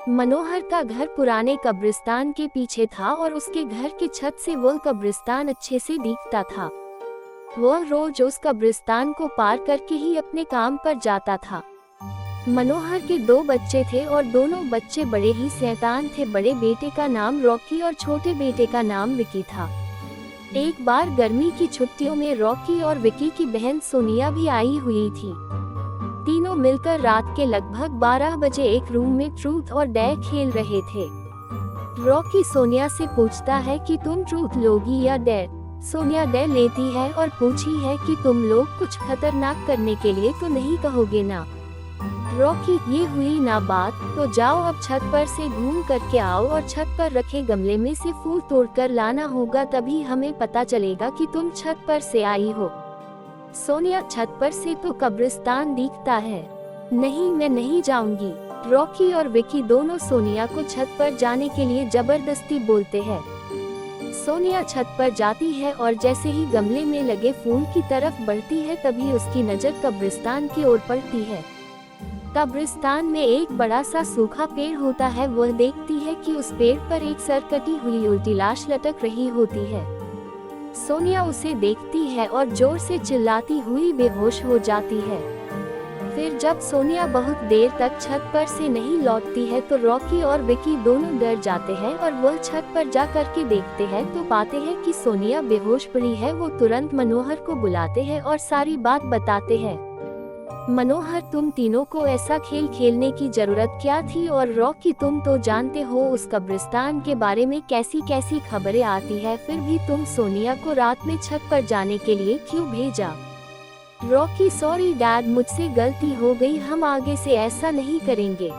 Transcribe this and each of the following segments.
मनोहर का घर पुराने कब्रिस्तान के पीछे था और उसके घर की छत से वह कब्रिस्तान अच्छे से दिखता था। वह रोज उस कब्रिस्तान को पार करके ही अपने काम पर जाता था। मनोहर के 2 बच्चे थे और दोनों बच्चे बड़े ही शैतान थे। बड़े बेटे का नाम रॉकी और छोटे बेटे का नाम विकी था। एक बार गर्मी की छुट्टियों में रॉकी और विकी की बहन सोनिया भी आई हुई थी। तीनों मिलकर रात के लगभग 12 बजे एक रूम में ट्रूथ और डेयर खेल रहे थे। रॉकी सोनिया से पूछता है कि तुम ट्रूथ लोगी या डेयर। सोनिया डेयर लेती है और पूछी है कि तुम लोग कुछ खतरनाक करने के लिए तो नहीं कहोगे ना। रॉकी, ये हुई ना बात, तो जाओ अब छत पर से घूम करके आओ और छत पर रखे गमले में से फूल तोड़कर लाना होगा, तभी हमें पता चलेगा कि तुम छत पर से आई हो। सोनिया, छत पर से तो कब्रिस्तान दिखता है। नहीं, मैं नहीं जाऊंगी। रॉकी और विकी दोनों सोनिया को छत पर जाने के लिए जबरदस्ती बोलते हैं। सोनिया छत पर जाती है और जैसे ही गमले में लगे फूल की तरफ बढ़ती है तभी उसकी नजर कब्रिस्तान की ओर पड़ती है। कब्रिस्तान में एक बड़ा सा सूखा पेड़ होता है। वह देखती है कि उस पेड़ पर एक सरकटी हुई उल्टी लाश लटक रही होती है। सोनिया उसे देखती है और जोर से चिल्लाती हुई बेहोश हो जाती है। फिर जब सोनिया बहुत देर तक छत पर से नहीं लौटती है तो रॉकी और विकी दोनों डर जाते हैं और वह छत पर जा करके देखते हैं तो पाते हैं कि सोनिया बेहोश पड़ी है। वो तुरंत मनोहर को बुलाते हैं और सारी बात बताते हैं। मनोहर, तुम तीनों को ऐसा खेल खेलने की जरूरत क्या थी? और रॉकी, तुम तो जानते हो उस कब्रिस्तान के बारे में कैसी कैसी खबरें आती है, फिर भी तुम सोनिया को रात में छत पर जाने के लिए क्यों भेजा? रॉकी, सॉरी डैड, मुझसे गलती हो गई, हम आगे से ऐसा नहीं करेंगे।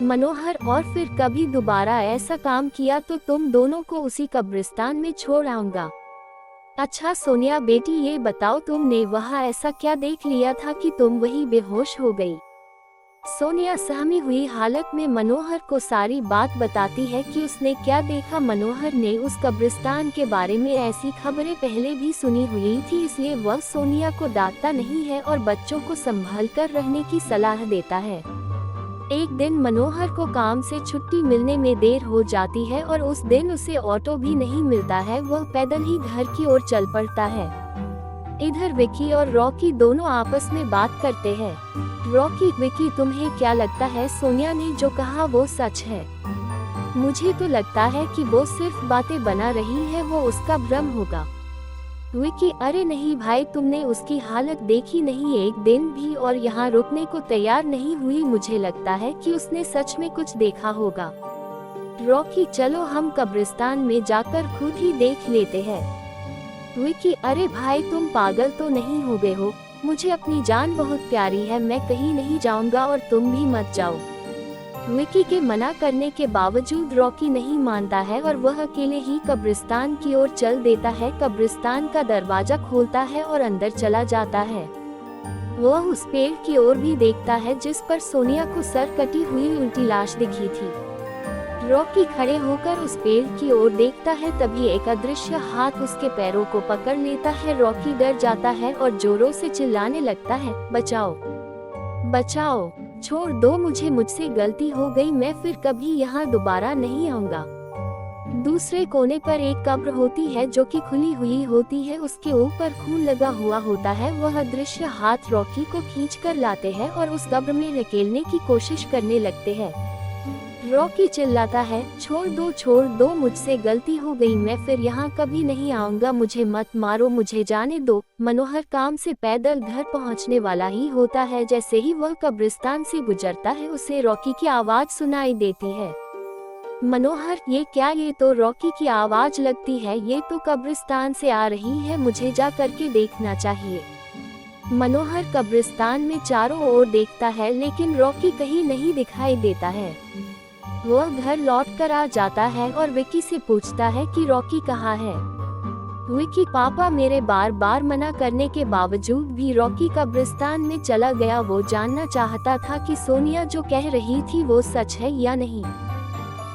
मनोहर, और फिर कभी दोबारा ऐसा काम किया तो तुम दोनों को उसी कब्रिस्तान में छोड़ आऊंगा। अच्छा सोनिया बेटी, ये बताओ तुमने वहाँ ऐसा क्या देख लिया था कि तुम वही बेहोश हो गई? सोनिया सहमी हुई हालत में मनोहर को सारी बात बताती है कि उसने क्या देखा। मनोहर ने उस कब्रिस्तान के बारे में ऐसी खबरें पहले भी सुनी हुई थी, इसलिए वह सोनिया को डांटता नहीं है और बच्चों को संभल कर रहने की सलाह देता है। एक दिन मनोहर को काम से छुट्टी मिलने में देर हो जाती है और उस दिन उसे ऑटो भी नहीं मिलता है। वह पैदल ही घर की ओर चल पड़ता है। इधर विकी और रॉकी दोनों आपस में बात करते हैं। रॉकी, विकी, तुम्हें क्या लगता है सोनिया ने जो कहा वो सच है? मुझे तो लगता है कि वो सिर्फ बातें बना रही है, वो उसका भ्रम होगा। विकी, अरे नहीं भाई, तुमने उसकी हालत देखी नहीं, एक दिन भी और यहाँ रुकने को तैयार नहीं हुई। मुझे लगता है कि उसने सच में कुछ देखा होगा। रॉकी, चलो हम कब्रिस्तान में जाकर खुद ही देख लेते हैं। विकी, अरे भाई, तुम पागल तो नहीं हो गए हो? मुझे अपनी जान बहुत प्यारी है, मैं कहीं नहीं जाऊंगा और तुम भी मत जाओ। विकी के मना करने के बावजूद रॉकी नहीं मानता है और वह अकेले ही कब्रिस्तान की ओर चल देता है। कब्रिस्तान का दरवाजा खोलता है और अंदर चला जाता है। वह उस पेड़ की ओर भी देखता है जिस पर सोनिया को सर कटी हुई उल्टी लाश दिखी थी। रॉकी खड़े होकर उस पेड़ की ओर देखता है, तभी एक अदृश्य हाथ उसके पैरों को पकड़ लेता है। रॉकी डर जाता है और जोरों से चिल्लाने लगता है, बचाओ बचाओ, छोड़ दो मुझे, मुझसे गलती हो गई, मैं फिर कभी यहाँ दोबारा नहीं आऊंगा। दूसरे कोने पर एक कब्र होती है जो कि खुली हुई होती है, उसके ऊपर खून लगा हुआ होता है। वह अदृश्य हाथ रॉकी को खींच कर लाते हैं और उस कब्र में धकेलने की कोशिश करने लगते हैं। रॉकी चिल्लाता है, छोड़ दो, मुझसे गलती हो गई, मैं फिर यहाँ कभी नहीं आऊंगा, मुझे मत मारो, मुझे जाने दो। मनोहर काम से पैदल घर पहुँचने वाला ही होता है। जैसे ही वह कब्रिस्तान से गुजरता है उसे रॉकी की आवाज सुनाई देती है। मनोहर, ये क्या? ये तो रॉकी की आवाज लगती है, ये तो कब्रिस्तान से आ रही है, मुझे जा करके देखना चाहिए। मनोहर कब्रिस्तान में चारों ओर देखता है लेकिन रॉकी कहीं नहीं दिखाई देता है। वह घर लौट कर आ जाता है और विकी से पूछता है कि रॉकी कहाँ है। विकी, पापा मेरे बार बार मना करने के बावजूद भी रॉकी कब्रिस्तान में चला गया। वो जानना चाहता था कि सोनिया जो कह रही थी वो सच है या नहीं।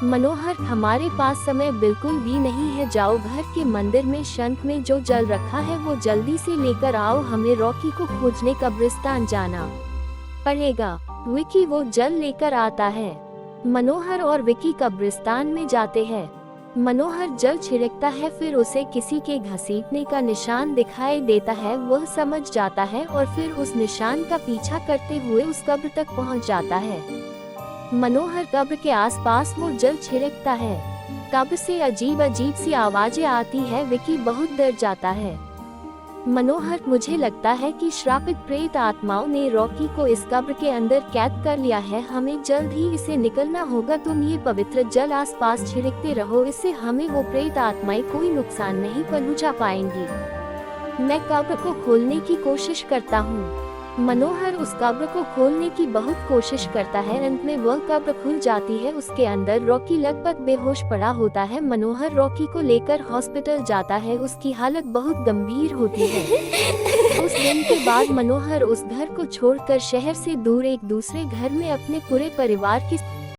मनोहर, हमारे पास समय बिल्कुल भी नहीं है, जाओ घर के मंदिर में शंख में जो जल रखा है वो जल्दी से लेकर आओ, हमें रॉकी को खोजने कब्रिस्तान जाना पड़ेगा। विकी वो जल लेकर आता है। मनोहर और विकी कब्रिस्तान में जाते हैं। मनोहर जल छिड़कता है, फिर उसे किसी के घसीटने का निशान दिखाई देता है। वह समझ जाता है और फिर उस निशान का पीछा करते हुए उस कब्र तक पहुंच जाता है। मनोहर कब्र के आसपास वो जल छिड़कता है। कब्र से अजीब अजीब सी आवाजें आती है। विकी बहुत डर जाता है। मनोहर, मुझे लगता है कि श्रापित प्रेत आत्माओं ने रॉकी को इस कब्र के अंदर कैद कर लिया है। हमें जल्द ही इसे निकलना होगा। तुम ये पवित्र जल आसपास छिड़कते रहो, इससे हमें वो प्रेत आत्माएं कोई नुकसान नहीं पहुंचा पाएंगी। मैं कब्र को खोलने की कोशिश करता हूँ। मनोहर उस कब्र को खोलने की बहुत कोशिश करता है। अंत में वह कब्र खुल जाती है। उसके अंदर रॉकी लगभग बेहोश पड़ा होता है। मनोहर रॉकी को लेकर हॉस्पिटल जाता है। उसकी हालत बहुत गंभीर होती है। उस दिन के बाद मनोहर उस घर को छोड़कर शहर से दूर एक दूसरे घर में अपने पूरे परिवार के